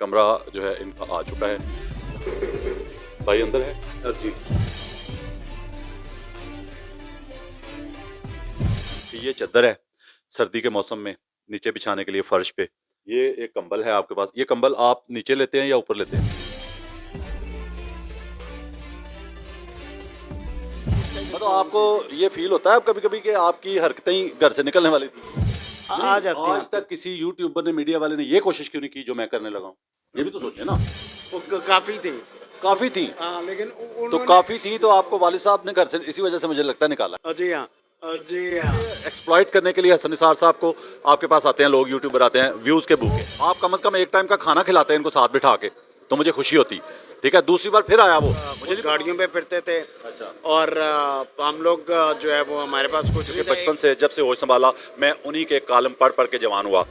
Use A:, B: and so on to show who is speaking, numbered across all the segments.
A: कमरा जो है इनका आ चुका है। भाई अंदर है जी। ये चद्दर है सर्दी के मौसम में नीचे बिछाने के लिए फर्श पे। ये एक कंबल है आपके पास। ये कंबल आप नीचे लेते हैं या ऊपर लेते हैं? मतलब आपको ये फील होता है कभी कभी कि आपकी हरकतें ही घर से निकलने वाली थी?
B: आ जाती
A: आज तक किसी यूट्यूबर ने, मीडिया वाले ने ये कोशिश क्यों नहीं की जो मैं करने लगा हूँ? ये भी तो सोचे ना।
B: काफी थी।
A: काफी थी
B: हाँ, लेकिन
A: तो
B: उन्होंने
A: काफी थी तो आपको वालिद साहब ने घर से इसी वजह से मुझे लगता है निकाला।
B: जी हाँ, जी हाँ।
A: एक्सप्लॉइट करने के लिए हसन निसार साहब को आपके पास आते हैं लोग, यूट्यूबर आते हैं व्यूज के भूखे। आप कम से कम एक टाइम का खाना खिलाते हैं इनको साथ बिठा के, तो मुझे खुशी होती। ठीक है, दूसरी बार फिर आया वो, मुझे
B: गाड़ियों पे फिरते थे।
A: अच्छा।
B: और हम लोग जो है वो हमारे पास कुछ
A: क्योंकि बचपन से जब से होश संभाला मैं उन्हीं के कालम पढ़ पढ़ के जवान हुआ।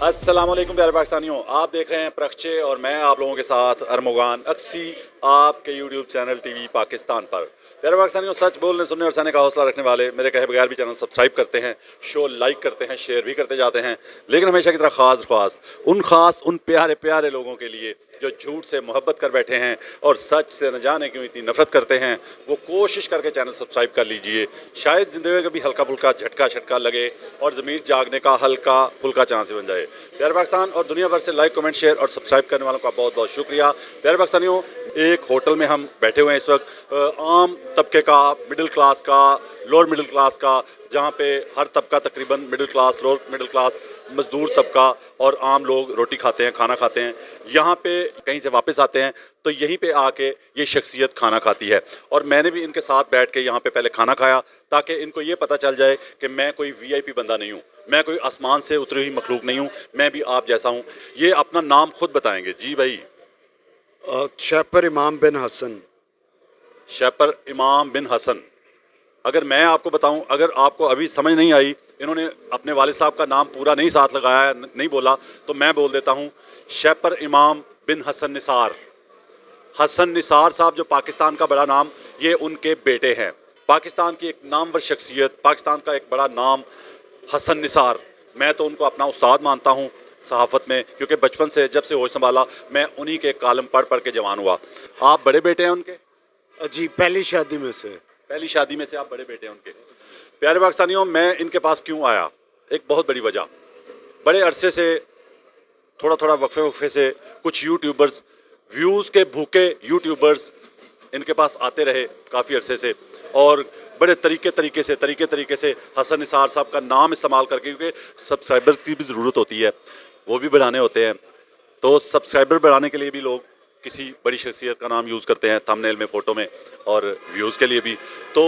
A: अस्सलाम वालेकुम प्यारे पाकिस्तानियों, आप देख रहे हैं प्रक्षे और मैं आप लोगों के साथ अरमुगान अक्सी आपके यूट्यूब चैनल टीवी पाकिस्तान पर। प्यारे पाकिस्तानियों, सच बोलने सुनने और सहने का हौसला रखने वाले मेरे कहे बगैर भी चैनल सब्सक्राइब करते हैं, शो लाइक करते हैं, शेयर भी करते जाते हैं, लेकिन हमेशा की तरह खास उन प्यारे प्यारे लोगों के लिए जो झूठ से मोहब्बत कर बैठे हैं और सच से न जाने क्यों इतनी नफरत करते हैं, वो कोशिश करके चैनल सब्सक्राइब कर लीजिए। शायद ज़िंदगी में कभी हल्का फुल्का झटका छटका लगे और ज़मीर जागने का हल्का फुल्का चांस बन जाए। प्यारे पाकिस्तान और दुनिया भर से लाइक कमेंट शेयर और सब्सक्राइब करने वालों का बहुत बहुत शुक्रिया। प्यारे पाकिस्तानियों, एक होटल में हम बैठे हुए हैं इस वक्त, आम तबके का, मिडिल क्लास का, लोअर मिडिल क्लास का, जहाँ पे हर तबका तकरीबन middle class, lower middle class, मजदूर तबका और आम लोग रोटी खाते हैं, खाना खाते हैं। यहाँ पे कहीं से वापस आते हैं तो यहीं पे आके ये शख्सियत खाना खाती है और मैंने भी इनके साथ बैठ के यहाँ पे पहले खाना खाया ताकि इनको ये पता चल जाए कि मैं कोई वीआईपी बंदा नहीं हूँ, मैं कोई आसमान से उतरी हुई मखलूक नहीं हूँ, मैं भी आप जैसा हूँ। ये अपना नाम खुद बताएंगे। जी भाई।
B: शेफर इमाम बिन हसन।
A: शेफर इमाम बिन हसन। अगर मैं आपको बताऊं, अगर आपको अभी समझ नहीं आई, इन्होंने अपने वालिद साहब का नाम पूरा नहीं साथ लगाया, नहीं बोला, तो मैं बोल देता हूं शेफर इमाम बिन हसन निसार। हसन निसार साहब जो पाकिस्तान का बड़ा नाम, ये उनके बेटे हैं। पाकिस्तान की एक नामवर शख्सियत, पाकिस्तान का एक बड़ा नाम हसन निसार। मैं तो उनको अपना उस्ताद मानता हूँ सहाफ़त में, क्योंकि बचपन से जब से होश संभाला मैं उन्हीं के कालम पढ़ पढ़ के जवान हुआ। आप बड़े बेटे हैं उनके?
B: जी, पहली शादी में से।
A: पहली शादी में से आप बड़े बेटे हैं उनके। प्यारे पाकिस्तानियों, मैं इनके पास क्यों आया, एक बहुत बड़ी वजह। बड़े अरसे से, थोड़ा थोड़ा वक्फे वक्फे से कुछ यूट्यूबर्स, व्यूज़ के भूखे यूट्यूबर्स इनके पास आते रहे काफ़ी अरसे से और बड़े तरीके से हसन निसार साहब का नाम इस्तेमाल करके, क्योंकि सब्सक्राइबर्स की भी ज़रूरत होती है, वो भी बढ़ाने होते हैं, तो सब्सक्राइबर बढ़ाने के लिए भी लोग किसी बड़ी शख्सियत का नाम यूज़ करते हैं थंबनेल में, फ़ोटो में, और व्यूज़ के लिए भी। तो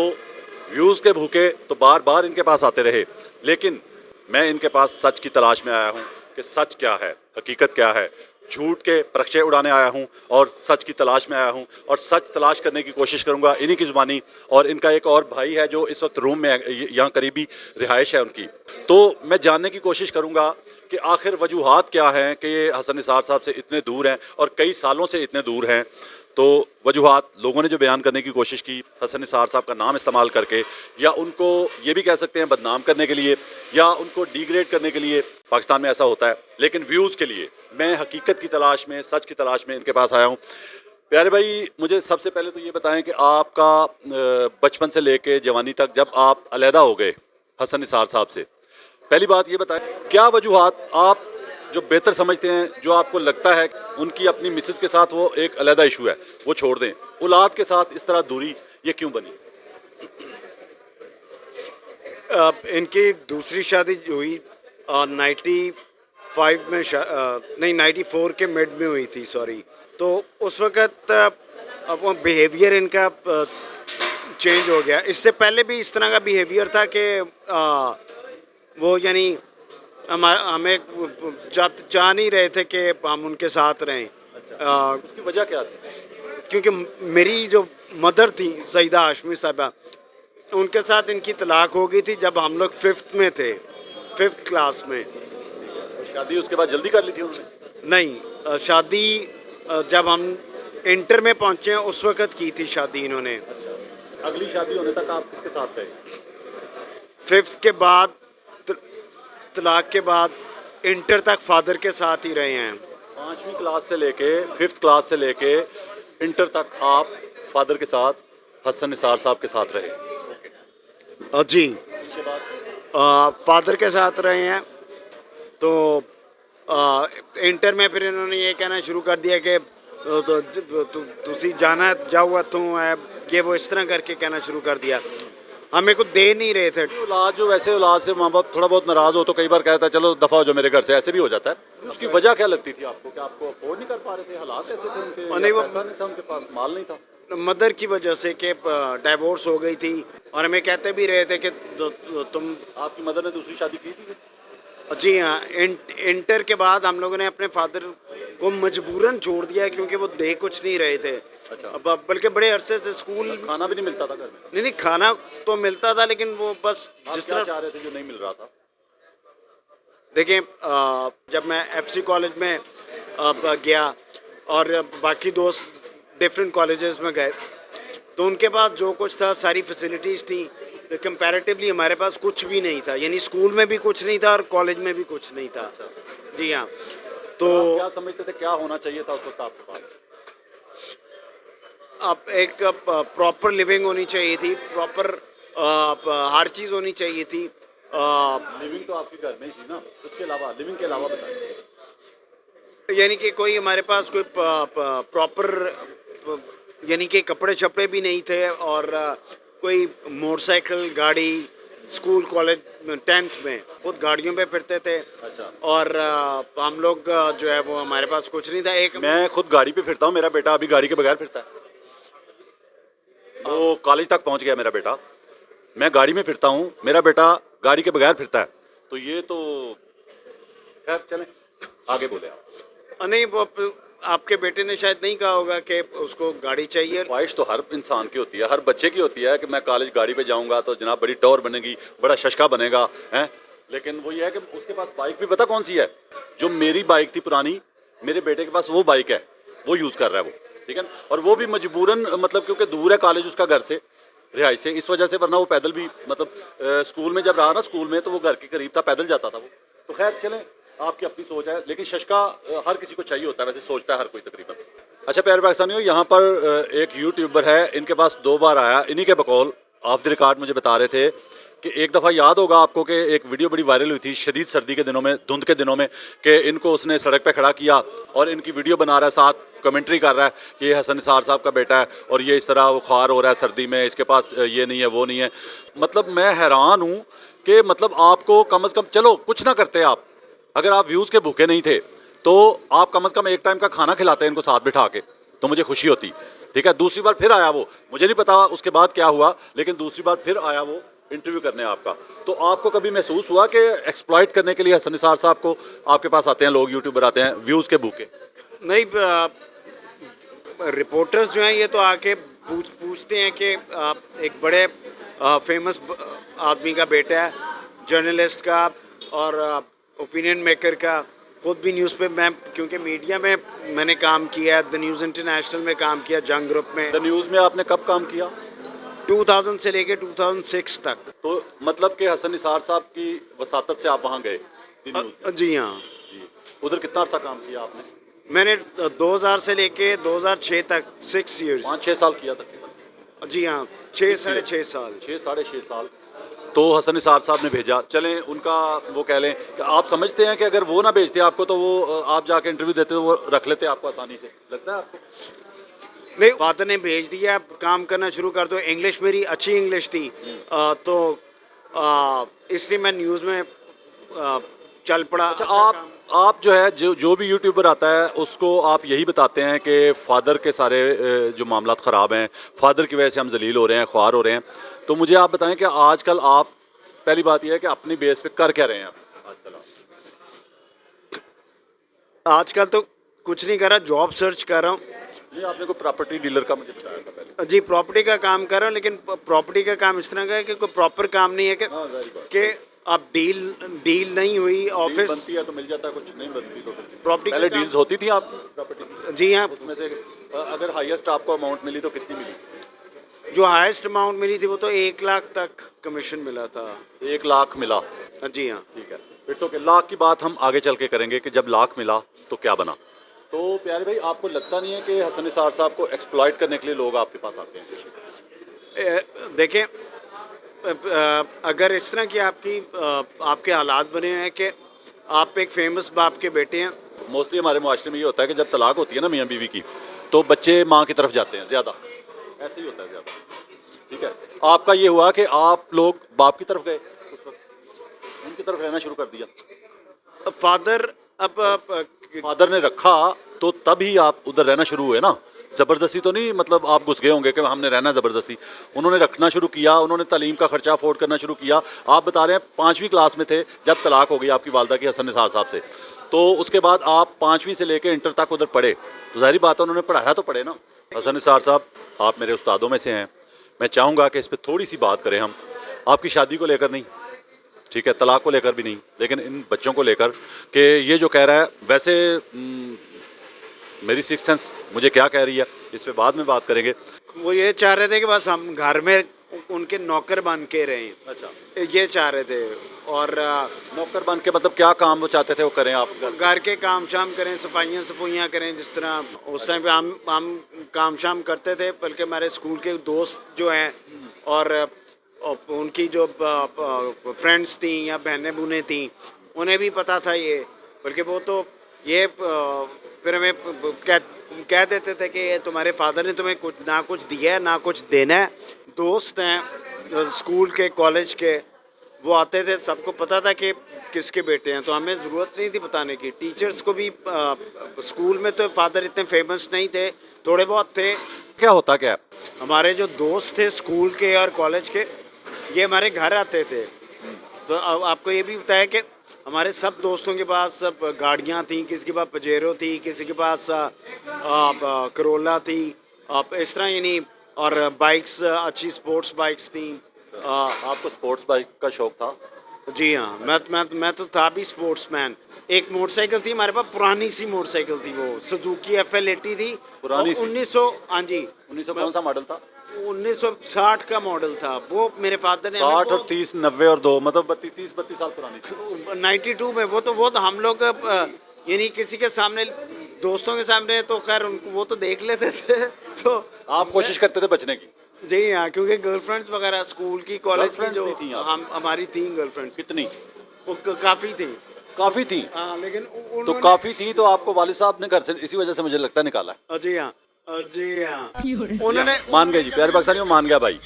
A: व्यूज़ के भूखे तो बार बार इनके पास आते रहे, लेकिन मैं इनके पास सच की तलाश में आया हूँ कि सच क्या है, हकीकत क्या है। झूठ के प्रक्षे उड़ाने आया हूँ और सच की तलाश में आया हूँ और सच तलाश करने की कोशिश करूँगा इन्हीं की ज़ुबानी। और इनका एक और भाई है जो इस वक्त रूम में, यहाँ करीबी रिहाइश है उनकी, तो मैं जानने की कोशिश करूँगा कि आखिर वजूहात क्या हैं कि ये हसन निसार साहब से इतने दूर हैं और कई सालों से इतने दूर हैं। तो वजूहात लोगों ने जो बयान करने की कोशिश की हसन निसार साहब का नाम इस्तेमाल करके, या उनको ये भी कह सकते हैं बदनाम करने के लिए, या उनको डिग्रेड करने के लिए, पाकिस्तान में ऐसा होता है, लेकिन व्यूज़ के लिए मैं हकीकत की तलाश में, सच की तलाश में इनके पास आया हूँ। प्यारे भाई, मुझे सबसे पहले तो ये बताएं कि आपका बचपन से लेके जवानी तक, जब आप अलहदा हो गए हसन निसार साहब से, पहली बात ये बताएं क्या वजूहात आप जो बेहतर समझते हैं, जो आपको लगता है उनकी अपनी मिसेस के साथ वो एक अलहदा इशू है, वो छोड़ दें, औलाद के साथ इस तरह दूरी ये क्यों बनी?
B: इनकी दूसरी शादी जो हुई 95 में, नहीं 94 के मिड में हुई थी, सॉरी। तो उस वक़्त अब वो बिहेवियर इनका चेंज हो गया। इससे पहले भी इस तरह का बिहेवियर था कि वो यानी हमें चाह नहीं रहे थे कि हम उनके साथ रहें।
A: उसकी वजह क्या थी?
B: क्योंकि मेरी जो मदर थी सईदा हाशमी साहबा, उनके साथ इनकी तलाक हो गई थी जब हम लोग 5th में थे, 5th क्लास में।
A: शादी उसके बाद जल्दी कर ली थी उन्होंने?
B: नहीं, शादी जब हम इंटर में पहुंचे उस वक़्त की थी शादी इन्होंने।
A: अच्छा। अगली शादी होने तक आप किसके साथ रहे?
B: 5th के बाद, तलाक के बाद इंटर तक फादर के साथ ही रहे हैं।
A: 5वीं क्लास से लेके 5th क्लास से लेके इंटर तक आप फादर के साथ हसन निसार साहब के साथ रहे।
B: जी,
A: उसके बाद
B: फादर के साथ रहे हैं। तो इंटर में फिर इन्होंने ये कहना शुरू कर दिया कि तुसी जाना जाओ तू है, ये वो इस तरह करके कहना शुरू कर दिया। हमें कुछ दे नहीं रहे थे।
A: औलाद जो वैसे औलाद से माँ बाप थोड़ा बहुत नाराज हो तो कई बार कहता है चलो दफा हो जाओ मेरे घर से, ऐसे भी हो जाता है। उसकी वजह क्या लगती थी आपको कि आपको अफोर्ड नहीं कर पा रहे थे, हालात ऐसे थे उनके,
B: नहीं,
A: या
B: वो
A: पैसा नहीं था उनके पास, माल नहीं था?
B: मदर की वजह से कि डाइवोर्स हो गई थी, और हमें कहते भी रहे थे कि तुम।
A: आपकी मदर ने दूसरी शादी की थी?
B: जी हाँ, इंटर के बाद हम लोगों ने अपने फादर को मजबूरन छोड़ दिया क्योंकि वो दे कुछ नहीं रहे थे।
A: अच्छा।
B: अब बल्कि बड़े अरसे से स्कूल।
A: खाना भी नहीं मिलता था घर में?
B: नहीं, खाना तो मिलता था, लेकिन वो बस
A: आप
B: जिस
A: क्या
B: तरह।
A: चाह रहे थे जो नहीं मिल रहा था?
B: देखिए, जब मैं एफसी कॉलेज में गया और बाकी दोस्त डिफरेंट कॉलेजेस में गए, तो उनके पास जो कुछ था सारी फैसिलिटीज़ थी, कंपैरेटिवली हमारे पास कुछ भी नहीं था। यानी स्कूल में भी कुछ नहीं था और कॉलेज में भी कुछ नहीं था। जी हाँ। तो
A: आप क्या समझते थे क्या होना चाहिए था उस वक्त आपके पास?
B: अब एक प्रॉपर लिविंग होनी चाहिए थी, प्रॉपर हर चीज़ होनी चाहिए थी।
A: लिविंग तो आपके घर में ही थी ना, उसके अलावा लिविंग के अलावा बताइए।
B: यानी कि कोई हमारे पास कोई प्रॉपर, यानी कि कपड़े शपड़े भी नहीं थे, और कोई मोटरसाइकिल गाड़ी, स्कूल कॉलेज 10th में खुद गाड़ियों पे फिरते थे।
A: अच्छा।
B: और हम लोग जो है वो हमारे पास कुछ नहीं था। एक
A: मैं खुद गाड़ी पे फिरता हूँ, मेरा बेटा अभी गाड़ी के बगैर फिरता है। वो कॉलेज तक पहुंच गया मेरा बेटा, मैं गाड़ी में फिरता हूँ, मेरा बेटा गाड़ी के बगैर फिरता है। तो ये तो खैर चलें, आगे बोले आप।
B: नहीं, वो आपके बेटे ने शायद नहीं कहा होगा कि उसको गाड़ी चाहिए।
A: ख्वाहिश तो हर इंसान की होती है, हर बच्चे की होती है कि मैं कॉलेज गाड़ी पे जाऊंगा तो जनाब बड़ी टॉर बनेगी, बड़ा शशका बनेगा हैं। लेकिन वो ये है कि उसके पास बाइक भी पता कौन सी है, जो मेरी बाइक थी पुरानी, मेरे बेटे के पास वो बाइक है, वो यूज़ कर रहा है वो, ठीक है ना। और वो भी मजबूरन, मतलब क्योंकि दूर है कॉलेज उसका घर से, रिहाइश से, इस वजह से, वरना वो पैदल भी, मतलब स्कूल में जब रहा ना, स्कूल में तो वो घर के करीब था, पैदल जाता था वो। तो खैर चलें, आपकी अपनी सोच है, लेकिन शशका हर किसी को चाहिए होता है, वैसे सोचता है हर कोई तकरीबन। अच्छा प्यारे पाकिस्तानियों, यहाँ पर एक यूट्यूबर है, इनके पास 2 बार आया, इन्हीं के बकौल ऑफ द रिकॉर्ड मुझे बता रहे थे कि एक दफ़ा याद होगा आपको कि एक वीडियो बड़ी वायरल हुई थी शदीद सर्दी के दिनों में, धुंध के दिनों में, कि इनको उसने सड़क पे खड़ा किया और इनकी वीडियो बना रहा है, साथ कमेंट्री कर रहा है कि ये हसन निसार साहब का बेटा है और ये इस तरह वो ख्वार हो रहा है सर्दी में, इसके पास ये नहीं है वो नहीं है। मतलब मैं हैरान हूँ कि मतलब आपको कम अज़ कम, चलो कुछ ना करते आप, अगर आप व्यूज़ के भूखे नहीं थे तो आप कम से कम एक टाइम का खाना खिलाते हैं इनको साथ बिठा के, तो मुझे खुशी होती, ठीक है। दूसरी बार फिर आया वो, मुझे नहीं पता उसके बाद क्या हुआ, लेकिन दूसरी बार फिर आया वो इंटरव्यू करने आपका। तो आपको कभी महसूस हुआ कि एक्सप्लॉइट करने के लिए हसन निसार साहब को आपके पास आते हैं लोग, यूट्यूबर आते हैं व्यूज़ के भूखे?
B: नहीं, रिपोर्टर्स जो हैं ये तो आके पूछते हैं कि एक बड़े फेमस आदमी का बेटा है, जर्नलिस्ट का और ओपिनियन मेकर का। खुद भी न्यूज़ पे मैं, क्योंकि मीडिया में मैंने काम किया है, द न्यूज़ इंटरनेशनल में काम किया, जंग ग्रुप में।
A: द न्यूज़ में आपने कब काम किया?
B: 2000 से लेके 2006 तक।
A: तो मतलब कि हसन निसार साहब की वसातत से आप वहाँ गए? द न्यूज़ में?
B: जी हाँ।
A: जी। उधर कितना अर्सा काम किया आपने?
B: मैंने 2000 से लेके 2006 तक 6 ईयर्स।
A: 5-6 साल किया तकरीबन।
B: जी हाँ, 6 साढ़े 6 साल।
A: 6-6.5 साल। तो हसन निसार साहब ने भेजा, चलें उनका वो कह लें कि आप समझते हैं कि अगर वो ना भेजते आपको तो वो आप जाके इंटरव्यू देते तो वो रख लेते आपको आसानी से, लगता है आपको?
B: नहीं, फादर ने भेज दिया, काम करना शुरू कर दो। इंग्लिश मेरी अच्छी इंग्लिश थी, तो इसलिए मैं न्यूज़ में चल पड़ा।
A: अच्छा, आप जो है जो भी यूट्यूबर आता है उसको आप यही बताते हैं कि फ़ादर के सारे जो मामलात ख़राब हैं, फ़ादर की वजह से हम जलील हो रहे हैं, ख्वार हो रहे हैं। तो मुझे आप बताएं कि आजकल आप, पहली बात यह है कि अपनी बेस पे कर क्या रहे हैं आजकल आप?
B: आजकल तो कुछ नहीं कर रहा, जॉब सर्च कर रहा हूँ।
A: ये आपने को प्रॉपर्टी डीलर का मुझे बताया था पहले।
B: जी, प्रॉपर्टी का काम कर रहा हूँ, लेकिन प्रॉपर्टी का काम इस तरह का है कि कोई प्रॉपर काम नहीं है
A: हाँ, very good।
B: कि अब डील नहीं हुई, ऑफिस
A: बनती है तो मिल जाता है, कुछ नहीं बनती तो
B: प्रॉपर्टी
A: पहले डील्स होती थी आप प्रॉपर्टी?
B: जी हाँ,
A: उसमें से अगर हाईएस्ट आपको अमाउंट मिली तो कितनी मिली?
B: जो हाईएस्ट अमाउंट मिली थी वो तो 1 लाख तक कमीशन मिला था।
A: 1 लाख मिला?
B: जी हाँ।
A: ठीक है, इट्स ओके। लाख की बात हम आगे चल के करेंगे कि जब लाख मिला तो क्या बना। तो प्यारे भाई, आपको लगता नहीं है कि हसन निसार साहब को एक्सप्लॉइट करने के लिए लोग आपके पास आते हैं?
B: देखें, अगर इस तरह की आपके हालात बने हैं कि आप एक फेमस बाप के बेटे हैं,
A: मोस्टली हमारे मुआशरे में ये होता है कि जब तलाक होती है ना मियाँ बीवी की, तो बच्चे माँ की तरफ जाते हैं ज़्यादा, ऐसे ही होता है ज़्यादा। ठीक है, आपका ये हुआ कि आप लोग बाप की तरफ गए, उस वक्त उनकी तरफ रहना शुरू कर दिया।
B: फादर अब
A: फादर ने रखा तो तब ही आप उधर रहना शुरू हुए ना, ज़बरदस्ती तो नहीं, मतलब आप घुस गए होंगे कि हमने रहना ज़बरदस्ती। उन्होंने रखना शुरू किया, उन्होंने तालीम का खर्चा अफोर्ड करना शुरू किया। आप बता रहे हैं 5वीं क्लास में थे जब तलाक हो गई आपकी वालदा की हसन निसार साहब से, तो उसके बाद आप 5वीं से लेकर इंटर तक उधर पढ़े, तो ज़ाहिर बात है उन्होंने पढ़ाया तो पढ़े ना। हसन निसार साहब, आप मेरे उस्तादों में से हैं, मैं चाहूँगा कि इस पर थोड़ी सी बात करें हम, आपकी शादी को लेकर नहीं, ठीक है, तलाक को लेकर भी नहीं, लेकिन इन बच्चों को लेकर कि ये जो कह रहा है, वैसे मेरी सिक्स सेंस मुझे क्या कह रही है इस पे बाद में बात करेंगे।
B: वो ये चाह रहे थे कि बस हम घर में उनके नौकर बन के रहें,
A: अच्छा,
B: ये चाह रहे थे। और
A: नौकर बन के मतलब क्या काम वो चाहते थे वो करें आप?
B: घर के काम शाम करें, सफाइयाँ सफुइयाँ करें, जिस तरह उस टाइम पे हम काम शाम करते थे। बल्कि हमारे स्कूल के दोस्त जो हैं और उनकी जो फ्रेंड्स थी या बहनें बुनें थी, उन्हें भी पता था ये। बल्कि वो तो ये फिर हमें कह देते थे कि ये तुम्हारे फादर ने तुम्हें कुछ दिया है ना कुछ देना है। दोस्त हैं स्कूल के, कॉलेज के, वो आते थे, सबको पता था कि किसके बेटे हैं, तो हमें ज़रूरत नहीं थी बताने की। टीचर्स को भी स्कूल में तो फादर इतने फेमस नहीं थे, थोड़े बहुत थे।
A: क्या होता क्या है?
B: हमारे जो दोस्त थे स्कूल के और कॉलेज के, ये हमारे घर आते थे। तो अब आपको ये भी बताया कि हमारे सब दोस्तों के पास सब गाड़ियाँ थीं, किसी के पास पजेरो थी, किसी के पास करोला थी, इस तरह यानी, और बाइक्स अच्छी स्पोर्ट्स बाइक्स थी।
A: आपको स्पोर्ट्स बाइक का शौक था?
B: जी हाँ, मैं तो था भी स्पोर्ट्समैन। एक मोटरसाइकिल थी हमारे पास, पुरानी सी मोटरसाइकिल थी, वो सुजुकी FL80 थी।
A: पुरानी सी?
B: 1900, हाँ जी,
A: 1900 कौन सा मॉडल था?
B: 1960 का मॉडल था वो। मेरे फादर ने
A: 60 और 30, 90 और 2, मतलब 32 साल पुरानी थी।
B: 92 में वो तो हम लोग यानी किसी के सामने, दोस्तों के सामने तो खैर उनको वो तो देख लेते थे। तो
A: आप कोशिश करते थे बचने की?
B: जी हाँ, क्योंकि गर्लफ्रेंड्स वगैरह स्कूल की, कॉलेज की
A: Girlfriends
B: जो
A: भी थीं आप?
B: हम हमारी थी गर्लफ्रेंड्स,
A: कितनी?
B: वो काफ़ी थी।
A: काफी थी?
B: हाँ, लेकिन
A: तो
B: उन्होंने,
A: काफी थी तो आपको वालिद साहब ने घर से इसी वजह से मुझे लगता है निकाला है।
B: जी हाँ, जी हाँ, उन्होंने,
A: मान गए जी, प्यारे पाकिस्तानी मान गया भाई,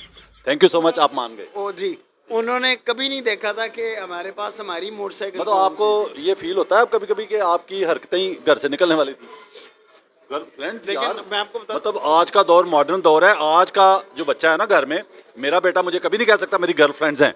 A: थैंक यू सो मच, आप मान गए।
B: ओ जी, उन्होंने कभी नहीं देखा था कि हमारे पास हमारी मोटरसाइकिल
A: मतलब आपको ये फील होता है कभी कभी कि आपकी हरकतें ही घर से निकलने वाली थी? गर्लफ्रेंड
B: लेकिन
A: यार,
B: मैं आपको बता,
A: मतलब आज का दौर मॉडर्न दौर है। आज का जो बच्चा है ना घर में, मेरा बेटा मुझे कभी नहीं कह सकता मेरी गर्लफ्रेंड्स हैं,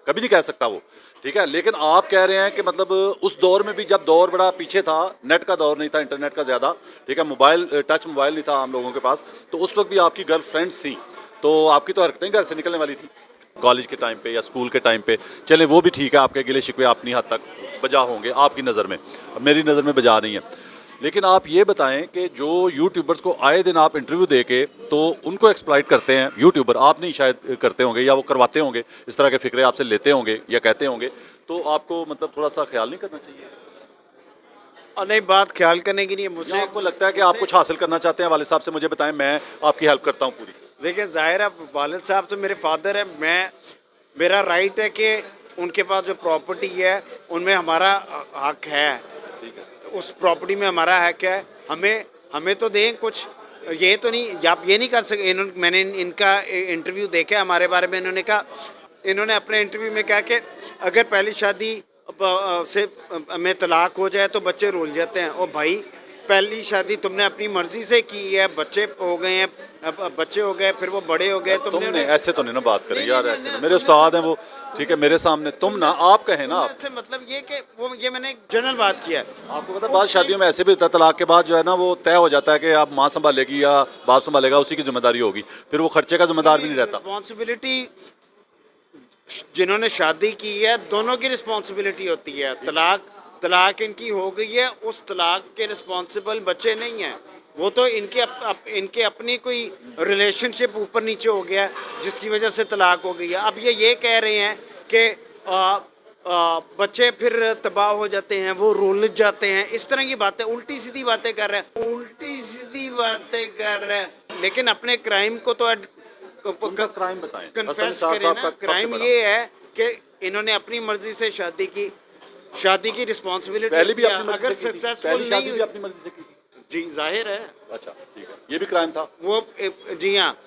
A: कभी नहीं कह सकता वो, ठीक है। लेकिन आप कह रहे हैं कि मतलब उस दौर में भी, जब दौर बड़ा पीछे था, नेट का दौर नहीं था, इंटरनेट का ज़्यादा, ठीक है, मोबाइल, टच मोबाइल नहीं था हम लोगों के पास, तो उस वक्त भी आपकी गर्लफ्रेंड्स थी, तो आपकी तो हरकतें घर से निकलने वाली थी कॉलेज के टाइम पे या स्कूल के टाइम पे। चले वो भी ठीक है, आपके गिले शिकवे अपनी हद तक बजा होंगे आपकी नज़र में, मेरी नज़र में बजा नहीं है। लेकिन आप ये बताएं कि जो यूट्यूबर्स को आए दिन आप इंटरव्यू दे के तो उनको एक्सप्लॉइट करते हैं यूट्यूबर, आप नहीं शायद करते होंगे या वो करवाते होंगे, इस तरह के फिक्रे आपसे लेते होंगे या कहते होंगे, तो आपको मतलब थोड़ा सा ख्याल नहीं करना चाहिए?
B: और नहीं, बात ख्याल करने की नहीं है मुझे।
A: मुझे आपको लगता है कि आप कुछ हासिल करना चाहते हैं वालिद साहब से, मुझे बताएं, मैं आपकी हेल्प करता हूँ पूरी।
B: देखिए, ज़ाहिर है वालिद साहब तो मेरे फादर है, मेरा राइट है कि उनके पास जो प्रॉपर्टी है उनमें हमारा हक है, उस प्रॉपर्टी में हमारा हक है। हमें तो दें कुछ, ये तो नहीं, आप ये नहीं कर सकते। मैंने इनका इंटरव्यू देखा हमारे बारे में, इन्होंने कहा, इन्होंने अपने इंटरव्यू में कहा कि अगर पहली शादी से में तलाक हो जाए तो बच्चे रुल जाते हैं। और भाई, पहली शादी तुमने अपनी मर्जी से की है, बच्चे हो गए हैं, बच्चे हो गए, फिर वो बड़े हो गए,
A: तुमने ऐसे तो नहीं ना बात करें यार, ऐसे ना, मेरे उस्ताद हैं वो, ठीक है, मेरे सामने तुम ना आप कहें ना आप।
B: ऐसे मतलब ये कि वो, ये मैंने जनरल बात किया है।
A: आपको पता है बाद शादियों में ऐसे भी होता है, तलाक के बाद जो है ना वो तय हो जाता है कि आप माँ संभालेगी या बाप संभालेगा, उसी की जिम्मेदारी होगी, फिर वो खर्चे का जिम्मेदार भी नहीं रहता।
B: रिस्पॉन्सिबिलिटी जिन्होंने शादी की है दोनों की रिस्पॉन्सिबिलिटी होती है। तलाक इनकी हो गई है, उस तलाक के रिस्पॉन्सिबल बच्चे नहीं हैं, वो तो इनके अपनी कोई रिलेशनशिप ऊपर नीचे हो गया जिसकी वजह से तलाक हो गई है। अब ये कह रहे हैं कि बच्चे फिर तबाह हो जाते हैं, वो रुल जाते हैं, इस तरह की बातें, उल्टी सीधी बातें कर रहे हैं, उल्टी सीधी बातें कर रहे हैं, लेकिन अपने क्राइम को तो
A: उनका क्राइम बताएं। हसन
B: कन्फेस
A: निसार
B: करें
A: साहब
B: ना।
A: का सबसे
B: क्राइम
A: बड़ा,
B: ये है कि इन्होंने अपनी मर्जी से शादी की रिस्पॉन्सिबिलिटी
A: पहले भी
B: किया,
A: अपनी मर्जी
B: अगर
A: से की थी,
B: सक्सेसफुल
A: पहली
B: नहीं
A: शादी भी
B: हुई।
A: अपनी मर्जी से की थी।
B: जी जाहिर है
A: अच्छा ठीक है, ये भी क्राइम था।
B: वो जी हाँ,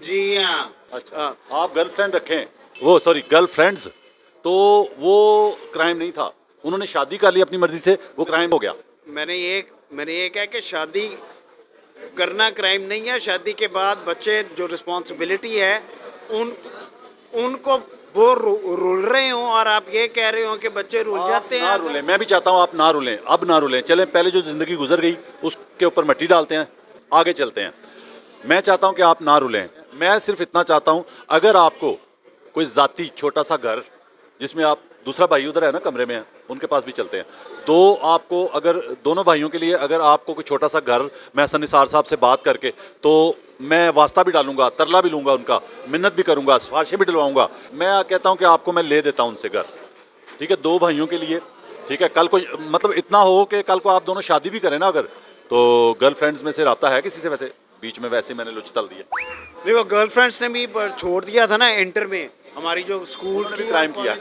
B: जी हाँ।
A: अच्छा, आप गर्लफ्रेंड रखें, वो सॉरी गर्लफ्रेंड्स, तो वो क्राइम नहीं था। उन्होंने शादी कर ली अपनी मर्जी से, वो क्राइम हो गया।
B: मैंने ये कहा कि शादी करना क्राइम नहीं है, शादी के बाद बच्चे जो रिस्पॉन्सिबिलिटी है उन उनको वो रुल रहे हो, और आप ये कह रहे हो कि बच्चे रुल
A: आप
B: जाते
A: ना
B: हैं
A: रुलें, मैं भी चाहता हूँ आप ना रुलें, अब ना रुलें, चलें पहले जो ज़िंदगी गुजर गई उसके ऊपर मिट्टी डालते हैं, आगे चलते हैं। मैं चाहता हूँ कि आप ना रुलें, मैं सिर्फ इतना चाहता हूँ, अगर आपको कोई ज़ाती छोटा सा घर जिसमें आप, दूसरा भाई उधर है ना कमरे में है, उनके पास भी चलते हैं, तो आपको अगर दोनों भाइयों के लिए अगर आपको कोई छोटा सा घर, मैं हसन निसार साहब से बात करके, तो मैं वास्ता भी डालूंगा, तरला भी लूंगा उनका, मिन्नत भी करूंगा, सिफारिशें भी डलवाऊंगा, मैं कहता हूं कि आपको मैं ले देता हूं उनसे घर, ठीक है, दो भाइयों के लिए, ठीक है। कल को मतलब इतना हो कि कल को आप दोनों शादी भी करें ना अगर, तो गर्लफ्रेंड्स में से रब्ता है किसी से? वैसे बीच में वैसे ही मैंने लुच तल दिया।
B: नहीं, वो गर्लफ्रेंड्स ने भी छोड़ दिया था ना इंटर में, हमारी जो स्कूल
A: उन्होंने भी
B: की
A: क्राइम किया।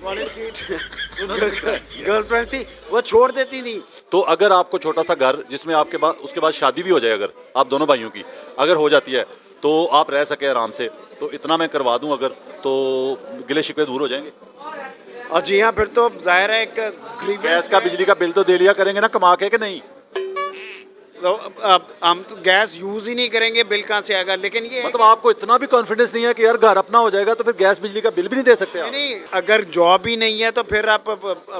B: कॉलेज की गर्लफ्रेंड्स थी, वो छोड़ देती थी।
A: तो अगर आपको छोटा सा घर जिसमें आपके बाद उसके बाद शादी भी हो जाए, अगर आप दोनों भाइयों की अगर हो जाती है तो आप रह सके आराम से, तो इतना मैं करवा दूं अगर, तो गिले शिकवे दूर हो जाएंगे।
B: और जी हाँ, फिर तो जाहिर है एक
A: गैस का बिजली का बिल तो दे लिया करेंगे ना कमा के, कि नहीं?
B: तो अब हम तो गैस यूज ही नहीं करेंगे, बिल कहाँ से आएगा? लेकिन ये है
A: मतलब आपको इतना भी कॉन्फिडेंस नहीं है कि यार घर अपना हो जाएगा तो फिर गैस बिजली का बिल भी नहीं दे सकते आप?
B: नहीं, अगर जॉब ही नहीं है तो फिर आप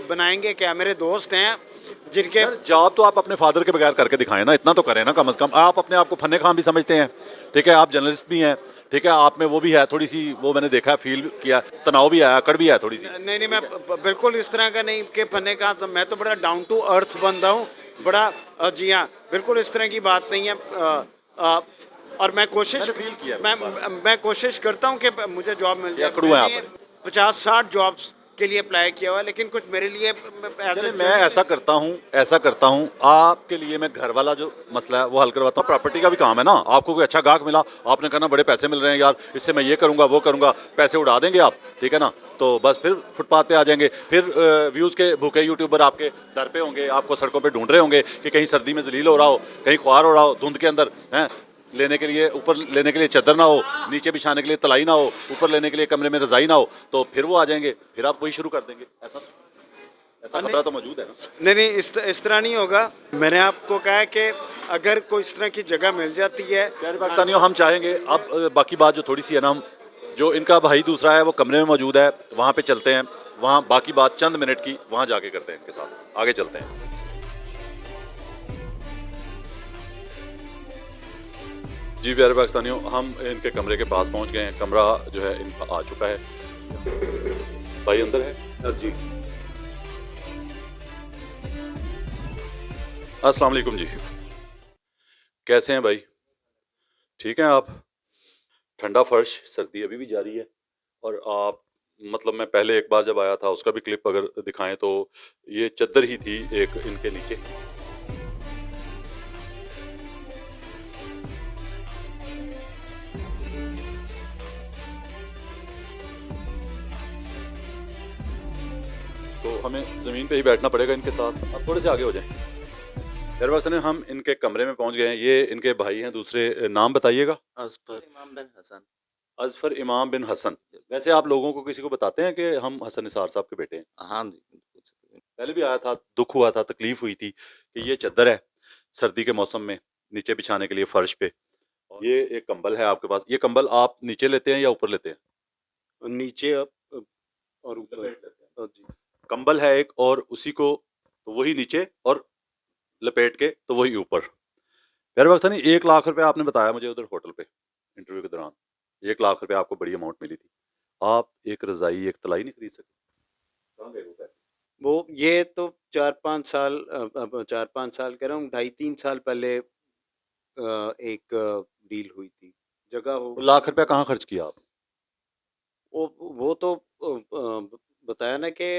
B: बनाएंगे क्या? मेरे दोस्त हैं जिनके
A: यार जॉब तो आप अपने फादर के बगैर करके दिखाएं ना, इतना तो करें ना कम से कम। आप अपने आप को फन्ने खां भी समझते हैं, ठीक है, आप जर्नलिस्ट भी हैं, ठीक है, आप में वो भी है थोड़ी सी, वो मैंने देखा है, फील किया, तनाव भी आया, अकड़ भी है थोड़ी सी।
B: नहीं नहीं, मैं बिल्कुल इस तरह का नहीं कि फन्ने कहाँ से, मैं तो बड़ा डाउन टू अर्थ बंदा हूँ, बड़ा जी हाँ, बिल्कुल इस तरह की बात नहीं है। और मैं कोशिश
A: मैंने feel किया
B: मैं कोशिश करता हूँ कि मुझे जॉब मिल जाए।
A: अकड़ू हैं आप।
B: मैंने 50-60 जॉब्स के लिए अप्लाई किया हुआ है, लेकिन कुछ मेरे लिए
A: चलिए मैं ऐसा करता हूँ आपके लिए, मैं घर वाला जो मसला है वो हल करवाता हूँ। प्रॉपर्टी का भी काम है ना, आपको कोई अच्छा गाहक मिला, आपने कहना बड़े पैसे मिल रहे हैं यार, इससे मैं ये करूँगा वो करूँगा, पैसे उड़ा देंगे आप, ठीक है ना, तो बस फिर फुटपाथ पे आ जाएंगे, फिर व्यूज़ के भूखे यूट्यूबर आपके दर पे होंगे, आपको सड़कों पे ढूंढ रहे होंगे कि कहीं सर्दी में जलील हो रहा हो, कहीं ख्वार हो रहा हो धुंध के अंदर, हैं, लेने के लिए ऊपर लेने के लिए चादर ना हो, नीचे बिछाने के लिए तलाई ना हो, ऊपर लेने के लिए कमरे में रजाई ना हो, तो फिर वो आ जाएंगे, फिर आप वही शुरू कर देंगे। ऐसा खतरा तो मौजूद है ना?
B: नहीं नहीं, इस तरह नहीं होगा। मैंने आपको कहा है कि अगर कोई इस तरह की जगह मिल जाती है।
A: प्यारे पाकिस्तानियों, हम चाहेंगे अब बाकी बात जो थोड़ी सी है ना, हम जो इनका भाई दूसरा है वो कमरे में मौजूद है, वहाँ पे चलते हैं, वहाँ बाकी बात चंद मिनट की वहाँ जाके करते हैं, इनके साथ आगे चलते हैं। जी प्यारे पाकिस्तानियों, हम इनके कमरे के पास पहुँच गए हैं, कमरा जो है इनका आ चुका है, भाई अंदर है जी। अस्सलाम वालेकुम जी, कैसे हैं भाई? ठीक हैं आप? ठंडा फर्श, सर्दी अभी भी जारी है, और आप मतलब मैं पहले एक बार जब आया था उसका भी क्लिप अगर दिखाएं तो ये चद्दर ही थी एक इनके नीचे। तो हमें ज़मीन पे ही बैठना पड़ेगा इनके साथ। अब थोड़े से आगे हो जाएं। यार बस हम इनके कमरे में पहुंच गए हैं, ये इनके भाई हैं दूसरे, नाम बताइएगा।
C: अज़फ़र इमाम बिन हसन।
A: अजफर इमाम बिन हसन। वैसे आप लोगों को किसी को बताते हैं कि हम हसन निसार साहब के बेटे हैं?
C: हाँ जी, बिल्कुल।
A: पहले भी आया था, दुख हुआ था, तकलीफ हुई थी कि ये चद्दर है सर्दी के मौसम में नीचे बिछाने के लिए फर्श पे, और ये एक कंबल है आपके पास, ये कंबल आप नीचे लेते हैं या ऊपर लेते हैं?
B: नीचे और ऊपर
A: लपेट लेते हैं।
B: जी।
A: कंबल है एक, और उसी को तो वही नीचे और लपेट के तो वही ऊपर। मेरे वक्त नहीं, 1 लाख रुपए आपने बताया मुझे उधर होटल पे इंटरव्यू के दौरान, 1 लाख रुपए आपको बड़ी अमाउंट मिली थी, आप एक रजाई एक तलाई नहीं खरीद सके? कहाँ गए वो पैसे?
B: वो ये तो 4-5 साल, अब 4-5 साल कह रहा हूँ, 2.5-3 साल पहले एक डील हुई थी। जगह हो
A: वो 1 लाख रुपया कहाँ खर्च किया आप?
B: वो तो बताया ना कि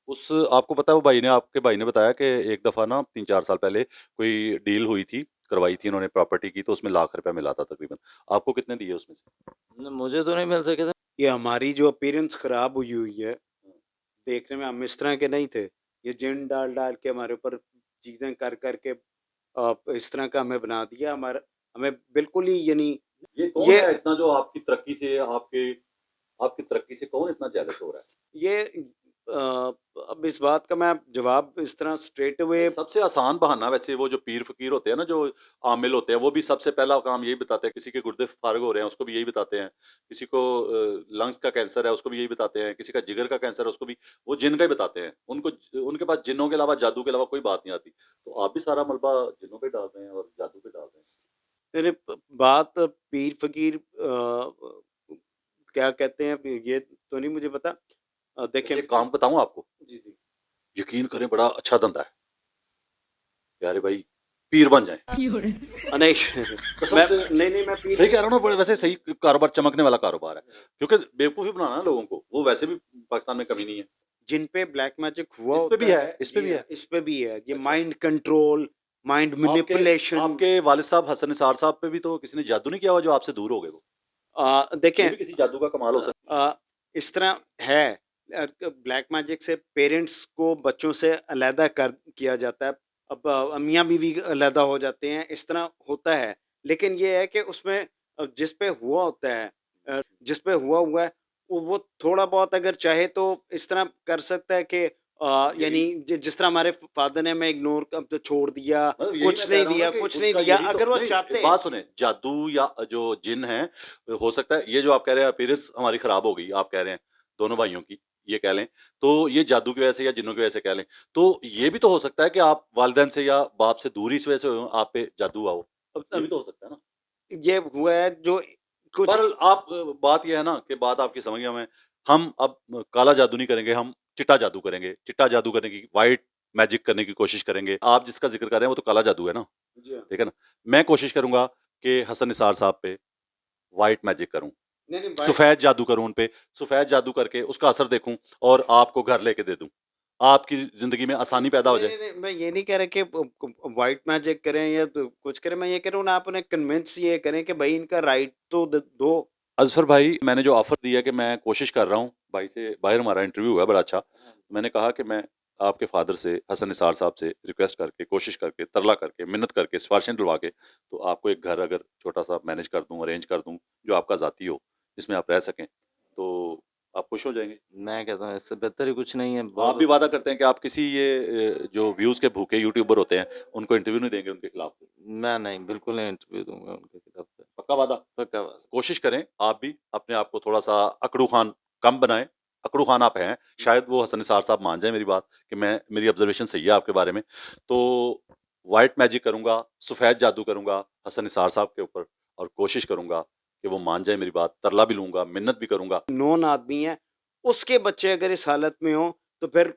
A: उस आपको पता है वो भाई ने आपके भाई ने बताया कि एक दफ़ा ना 3-4 साल पहले कोई डील हुई थी, करवाई थी इन्होंने प्रॉपर्टी की तो उसमें लाख रुपया मिला था तकरीबन। आपको कितने दिए उसमें से?
C: मुझे तो नहीं मिल सके थे।
B: ये हमारी जो अपीयरेंस खराब हुई हुई है, देखने में हम इस तरह के नहीं थे। ये जिन डाल-डाल के हमारे ऊपर चीज़ें कर के इस तरह का हमें बना दिया। हमारा हमें बिल्कुल ही यानी
A: ये कौन
B: ये
A: है इतना जो आपकी तरक्की से आपकी तरक्की से कौन इतना जेलस हो रहा है?
B: ये अब इस बात का मैं जवाब इस तरह स्ट्रेट अवे
A: सबसे आसान बहाना वैसे वो जो पीर फकीर होते हैं ना, जो आमिल होते हैं, वो भी सबसे पहला काम यही बताते हैं। किसी के गुर्दे फारग हो रहे हैं उसको भी यही बताते हैं, किसी को लंग्स का कैंसर है उसको भी यही बताते हैं, किसी का जिगर का कैंसर है उसको भी वो जिन का ही बताते हैं। उनके पास जिन्नों के अलावा जादू के अलावा कोई बात नहीं आती। तो आप भी सारा मलबा जिन्नों पे डाल रहे हैं और जादू पे डाल रहे हैं।
B: मेरे बात पीर फकीर क्या कहते हैं ये तो नहीं मुझे पता। देखें
A: वैसे एक काम बताऊं आपको,
B: जी जी
A: यकीन करें बड़ा अच्छा धंधा है प्यारे भाई, पीर बन जाए।
B: नहीं
A: कसम
B: मैं
A: से
B: नहीं नहीं मैं पीर
A: सही कह रहा हूँ ना, बड़े वैसे सही कारोबार, चमकने वाला कारोबार है, क्योंकि बेवकूफी बनाना है लोगों को वो वैसे भी पाकिस्तान में कमी नहीं है।
B: जिन पे ब्लैक मैजिक हुआ
A: इस पे
B: होता
A: भी है, इस पे भी
B: ये
A: है।
B: इस पे भी है ये
A: अच्छा।
B: माइंड कंट्रोल माइंड
A: आपके
B: मैनिपुलेशन।
A: आपके वालिद साहब हसन निसार साहब पे भी तो किसी ने जादू नहीं किया हुआ जो आपसे दूर हो गए वो?
B: देखें
A: ये भी किसी जादू का कमाल हो सकता है।
B: इस तरह है ब्लैक मैजिक से पेरेंट्स को बच्चों से अलहदा कर किया जाता है। अब मियाँ बीवी अलहदा हो जाते हैं इस तरह होता है। लेकिन ये है कि उसमें जिस पे हुआ होता है जिस पे हुआ है वो थोड़ा बहुत अगर चाहे तो इस तरह कर सकता है कि यानी
A: यही
B: जिस तरह हमारे फादर ने हमें इग्नोर तो छोड़ दिया
A: मतलब यही मैं कह रहा हूँ ना कि
B: कुछ नहीं
A: उसका
B: दिया
A: यही तो
B: अगर वो
A: नहीं,
B: चाहते
A: एक बात सुने, जादू या जो जिन है, हो सकता है ये जो आप कह रहे हैं अपीयरेंस हमारी खराब हो गई, आप कह रहे हैं दोनों भाइयों की, ये कह लें तो ये जादू की वजह से या जिन्नों की वजह से कह लें, तो ये भी तो हो सकता है कि आप वालिदैन से या बाप से दूरी इस वजह से हो, आप पे जादू आओ,
B: अब
A: ये भी तो हो सकता है ना।
B: ये हुआ है जो कुछ
A: पर आप बात ये है ना कि बात आपकी समझ गया मैं। हम अब काला जादू नहीं करेंगे, हम चिट्टा जादू करेंगे। चिट्टा जादू करने की, व्हाइट मैजिक करने की कोशिश करेंगे। आप जिसका ज़िक्र कर रहे हैं वो तो काला जादू है ना,
B: जी हाँ।
A: ठीक है ना? मैं कोशिश करूँगा कि हसन निसार साहब पे व्हाइट मैजिक करूँ,
B: नहीं, नहीं भाई
A: सफ़ेद जादू करूँ उन पे, सफ़ेद जादू करके उसका असर देखूँ और आपको घर लेके दे दूँ। आपकी ज़िंदगी में आसानी पैदा हो
B: नहीं,
A: जाए।
B: नहीं, नहीं, मैं ये नहीं कह रहा कि व्हाइट मैजिक करें या तो कुछ करें, मैं ये कह रहा हूँ ना आप उन्हें कन्विंस ये करें कि भाई इनका राइट तो दो।
A: अज़फ़र भाई, मैंने जो ऑफ़र दिया कि मैं कोशिश कर रहा हूँ, भाई से बाहर हमारा इंटरव्यू हुआ है बड़ा अच्छा। मैंने कहा कि मैं आपके फ़ादर से, हसन निसार साहब से रिक्वेस्ट करके, कोशिश करके, तरला करके, मिन्नत करके, सिफ़ारिशें डलवा के, तो आपको एक घर अगर छोटा-सा मैनेज कर दूँ, अरेंज कर दूँ, जो आपका ज़ाती हो, जिसमें आप रह सकें, तो आप खुश हो जाएँगे।
C: मैं कहता हूँ इससे बेहतर ही कुछ नहीं है।
A: आप भी वादा करते हैं कि आप किसी ये जो व्यूज़ के भूखे यूट्यूबर होते हैं, उनको इंटरव्यू नहीं देंगे उनके खिलाफ।
C: मैं नहीं, बिल्कुल नहीं इंटरव्यू दूँगा उनके खिलाफ पे।
A: पक्का वादा?
C: पक्का बात।
A: कोशिश करें आप भी अपने आप को थोड़ा-सा अकड़ू खान कम बनाएँ। अकड़ू खान आप हैं, शायद वो हसन निसार साहब मान जाएँ मेरी बात कि मेरी ऑब्ज़र्वेशन सही है आपके बारे में। तो व्हाइट मैजिक करूँगा, सफ़ेद जादू करूँगा हसन निसार साहब के ऊपर और कोशिश करूँगा कि वो मान जाएँ मेरी बात, तरला भी लूँगा, मिन्नत भी करूँगा।
B: नॉन आदमी है, उसके बच्चे अगर इस हालत में हों, तो फिर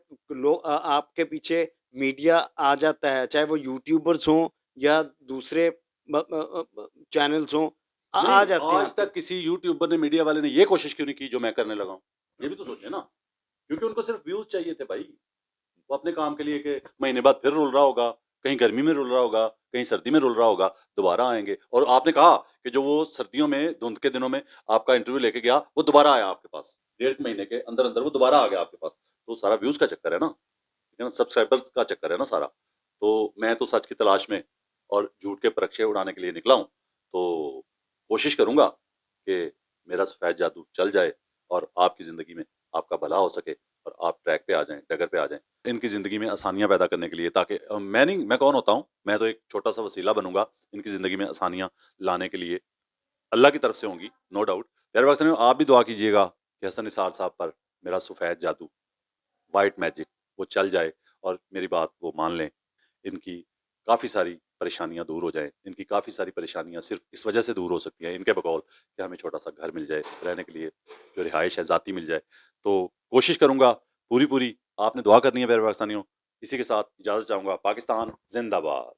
B: आपके पीछे मीडिया आ जाता है, चाहे वो यूट्यूबर्स हों या दूसरे चैनल्स हों, आ
A: नहीं,
B: जाते हैं
A: आज
B: आपके।
A: तक किसी यूट्यूबर ने, मीडिया वाले ने ये कोशिश क्यों नहीं की जो मैं करने लगा हूँ? ये भी तो सोचिए ना, क्योंकि उनको सिर्फ़ व्यूज़ चाहिए थे भाई। वो अपने काम के लिए कि महीने बाद फिर रुल रहा होगा, कहीं गर्मी में रुल रहा होगा, कहीं सर्दी में रुल रहा होगा, दोबारा आएँगे। और आपने कहा कि जो वो सर्दियों में, धुंध के दिनों में आपका इंटरव्यू लेके गया, वो दोबारा आया आपके पास। 1.5 महीने के अंदर-अंदर वो दोबारा आ गया आपके पास। तो सारा व्यूज़ का चक्कर है ना, ठीक है ना? सब्सक्राइबर्स का चक्कर है ना सारा। तो मैं तो सच की तलाश में और झूठ के परिक्षे उड़ाने के लिए निकला हूँ। तो कोशिश करूँगा कि मेरा सफ़ेद जादू चल जाए और आपकी ज़िंदगी में आपका भला हो सके और आप ट्रैक पे आ जाएँ, डगर पे आ जाएँ। इनकी ज़िंदगी में आसानियाँ पैदा करने के लिए, ताकि मैं कौन होता हूँ? मैं तो एक छोटा-सा वसीला बनूँगा इनकी ज़िंदगी में आसानियाँ लाने के लिए। अल्लाह की तरफ से होंगी, नो डाउट। प्यारे पाकिस्तानियों, आप भी दुआ कीजिएगा कि हसन निसार साहब पर मेरा सफ़ेद जादू, व्हाइट मैजिक वो चल जाए और मेरी बात वो मान लें। इनकी काफ़ी सारी परेशानियाँ दूर हो जाएँ। इनकी काफ़ी सारी परेशानियाँ सिर्फ़ इस वजह से दूर हो सकती हैं, इनके बकौल कि हमें छोटा-सा घर मिल जाए, रहने के लिए जो रिहाइश है ज़ाती मिल जाए। तो कोशिश करूँगा पूरी-पूरी, आपने दुआ करनी है प्यारे पाकिस्तानियों। इसी के साथ इजाज़त चाहूँगा। पाकिस्तान ज़िंदाबाद।